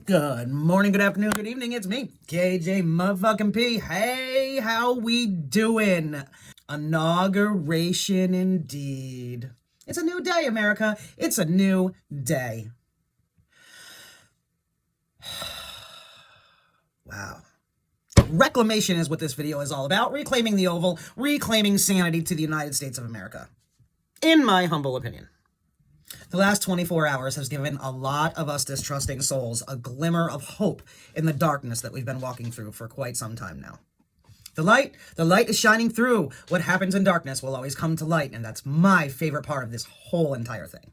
Good morning, good afternoon, good evening. It's me, KJ motherfucking P. Hey, how we doing? Inauguration indeed. It's a new day, America. It's a new day. Wow. Reclamation is what this video is all about. Reclaiming the Oval, reclaiming sanity to the United States of America. In my humble opinion. The last 24 hours has given a lot of us distrusting souls a glimmer of hope in the darkness that we've been walking through for quite some time now. The light is shining through. What happens in darkness will always come to light, and that's my favorite part of this whole entire thing.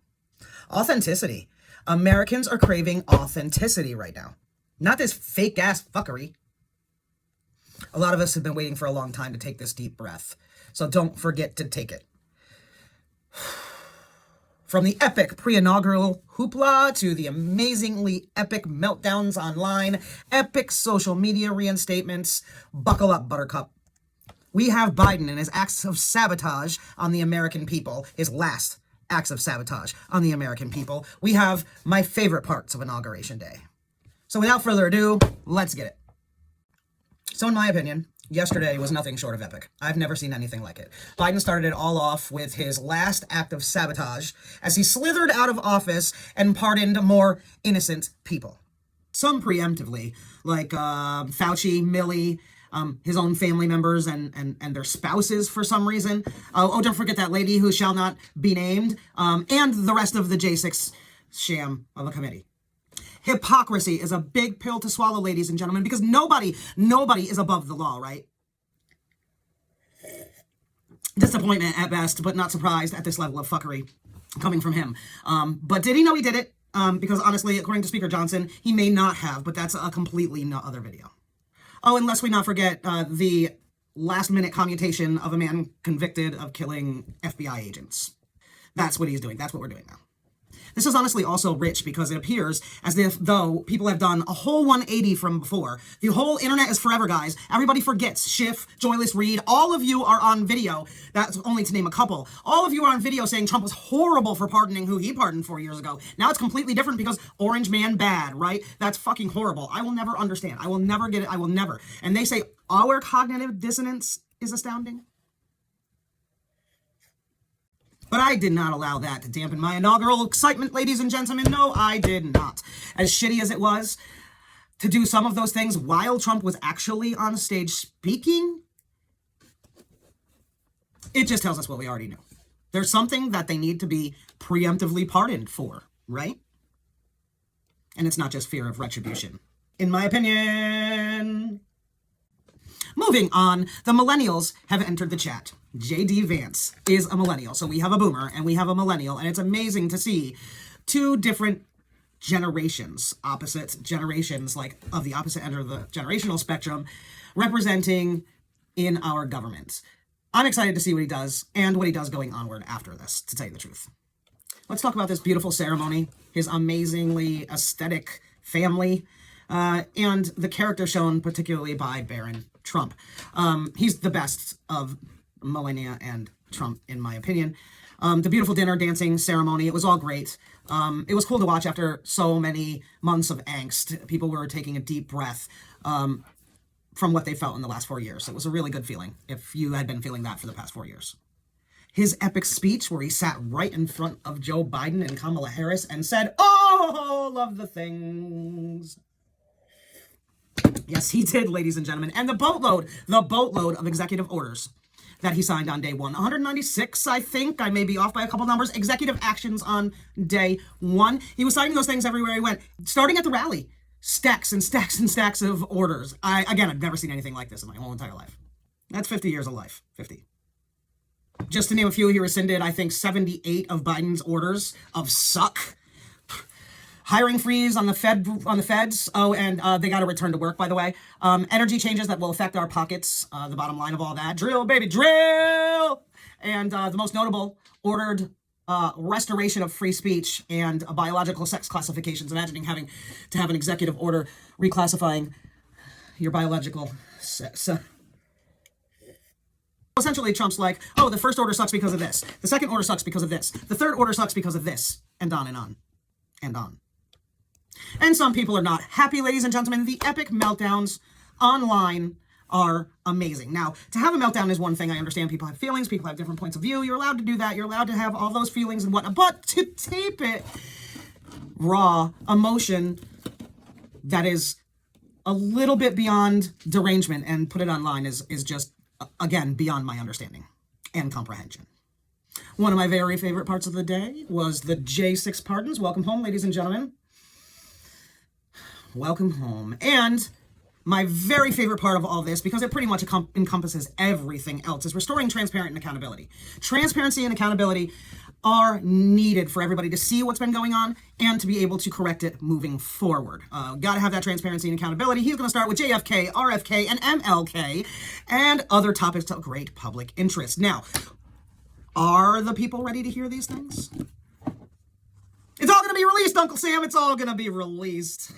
Authenticity. Americans are craving authenticity right now. Not this fake-ass fuckery. A lot of us have been waiting for a long time to take this deep breath, so don't forget to take it. From the epic pre-inaugural hoopla to the amazingly epic meltdowns online, epic social media reinstatements, buckle up, Buttercup. We have Biden and his acts of sabotage on the American people, his last acts of sabotage on the American people. We have my favorite parts of Inauguration Day. So without further ado, let's get it. So in my opinion, yesterday was nothing short of epic. I've never seen anything like it. Biden started it all off with his last act of sabotage as he slithered out of office and pardoned more innocent people. Some preemptively, like Fauci, Milley, his own family members and their spouses for some reason. Oh, don't forget that lady who shall not be named, and the rest of the J6 sham of a committee. Hypocrisy is a big pill to swallow, ladies and gentlemen, because nobody is above the law, right? Disappointment at best, but not surprised at this level of fuckery coming from him. But did he know he did it? Because honestly, according to Speaker Johnson, he may not have, but that's a completely other video. Oh, and lest we not forget the last-minute commutation of a man convicted of killing FBI agents. That's what he's doing. That's what we're doing now. This is honestly also rich because it appears as if though people have done a whole 180 from before. The whole internet is forever, guys. Everybody forgets. Schiff, Joyless Reed, all of you are on video. That's only to name a couple. All of you are on video saying Trump was horrible for pardoning who he pardoned 4 years ago. Now it's completely different because Orange Man bad, right? That's fucking horrible. I will never understand. I will never get it. I will never. And they say our cognitive dissonance is astounding. But I did not allow that to dampen my inaugural excitement, ladies and gentlemen. No, I did not. As shitty as it was to do some of those things while Trump was actually on stage speaking, it just tells us what we already knew. There's something that they need to be preemptively pardoned for, right? And it's not just fear of retribution, in my opinion. Moving on, the millennials have entered the chat. JD Vance is a millennial. So we have a boomer and we have a millennial. And it's amazing to see two different generations, opposite generations, like of the opposite end of the generational spectrum, representing in our government. I'm excited to see what he does and what he does going onward after this, to tell you the truth. Let's talk about this beautiful ceremony, his amazingly aesthetic family, and the character shown particularly by Barron Trump. He's the best of Melania and Trump, in my opinion. The beautiful dinner dancing ceremony, it was all great. It was cool to watch after so many months of angst. People were taking a deep breath from what they felt in the last 4 years. It was a really good feeling if you had been feeling that for the past 4 years. His epic speech where he sat right in front of Joe Biden and Kamala Harris and said, "Oh, love the things." Yes, he did, ladies and gentlemen. And the boatload of executive orders that he signed on day one. 196, I think. I may be off by a couple numbers. Executive actions on day one. He was signing those things everywhere he went. Starting at the rally. Stacks and stacks and stacks of orders. I've never seen anything like this in my whole entire life. That's 50 years of life. 50. Just to name a few, he rescinded, I think, 78 of Biden's orders of suck. Hiring freeze on the feds. Oh, and they got to return to work, by the way. Energy changes that will affect our pockets. The bottom line of all that. Drill, baby, drill! And the most notable, ordered restoration of free speech and biological sex classifications. Imagining having to have an executive order reclassifying your biological sex. Essentially, Trump's like, oh, the first order sucks because of this. The second order sucks because of this. The third order sucks because of this. And on and on. And on. and some people are not. Happy, ladies and gentlemen, the epic meltdowns online are amazing. Now, to have a meltdown is one thing. I understand people have feelings, people have different points of view. You're allowed to do that. You're allowed to have all those feelings and whatnot. But to tape it raw emotion that is a little bit beyond derangement and put it online is just, again, beyond my understanding and comprehension. One of my very favorite parts of the day was the J6 pardons. Welcome home, ladies and gentlemen. Welcome home. And my very favorite part of all this, because it pretty much encompasses everything else, is restoring transparency and accountability. Transparency and accountability are needed for everybody to see what's been going on and to be able to correct it moving forward. Got to have that transparency and accountability. He's going to start with JFK, RFK, and MLK, and other topics of great public interest. Now, are the people ready to hear these things? It's all going to be released, Uncle Sam. It's all going to be released.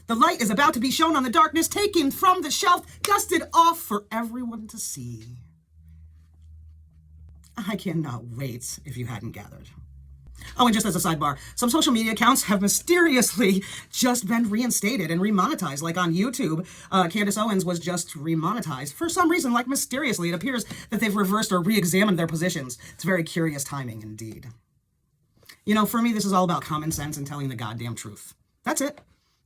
The light is about to be shown on the darkness, taken from the shelf, dusted off for everyone to see. I cannot wait if you hadn't gathered. Oh, and just as a sidebar, some social media accounts have mysteriously just been reinstated and remonetized. Like on YouTube, Candace Owens was just remonetized. For some reason, like mysteriously, it appears that they've reversed or re-examined their positions. It's very curious timing indeed. You know, for me, this is all about common sense and telling the goddamn truth. That's it.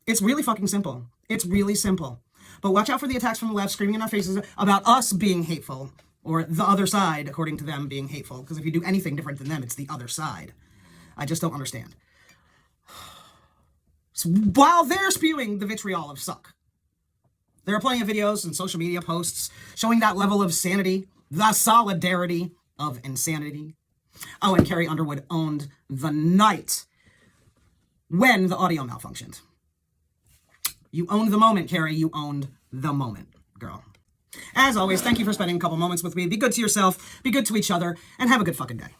It's really fucking simple. It's really simple. But watch out for the attacks from the left screaming in our faces about us being hateful, or the other side, according to them, being hateful. Because if you do anything different than them, it's the other side. I just don't understand. So while they're spewing the vitriol of suck, there are plenty of videos and social media posts showing that level of sanity, the solidarity of insanity. Oh, and Carrie Underwood owned the night when the audio malfunctioned. You owned the moment, Carrie. You owned the moment, girl. As always, thank you for spending a couple moments with me. Be good to yourself, be good to each other, and have a good fucking day.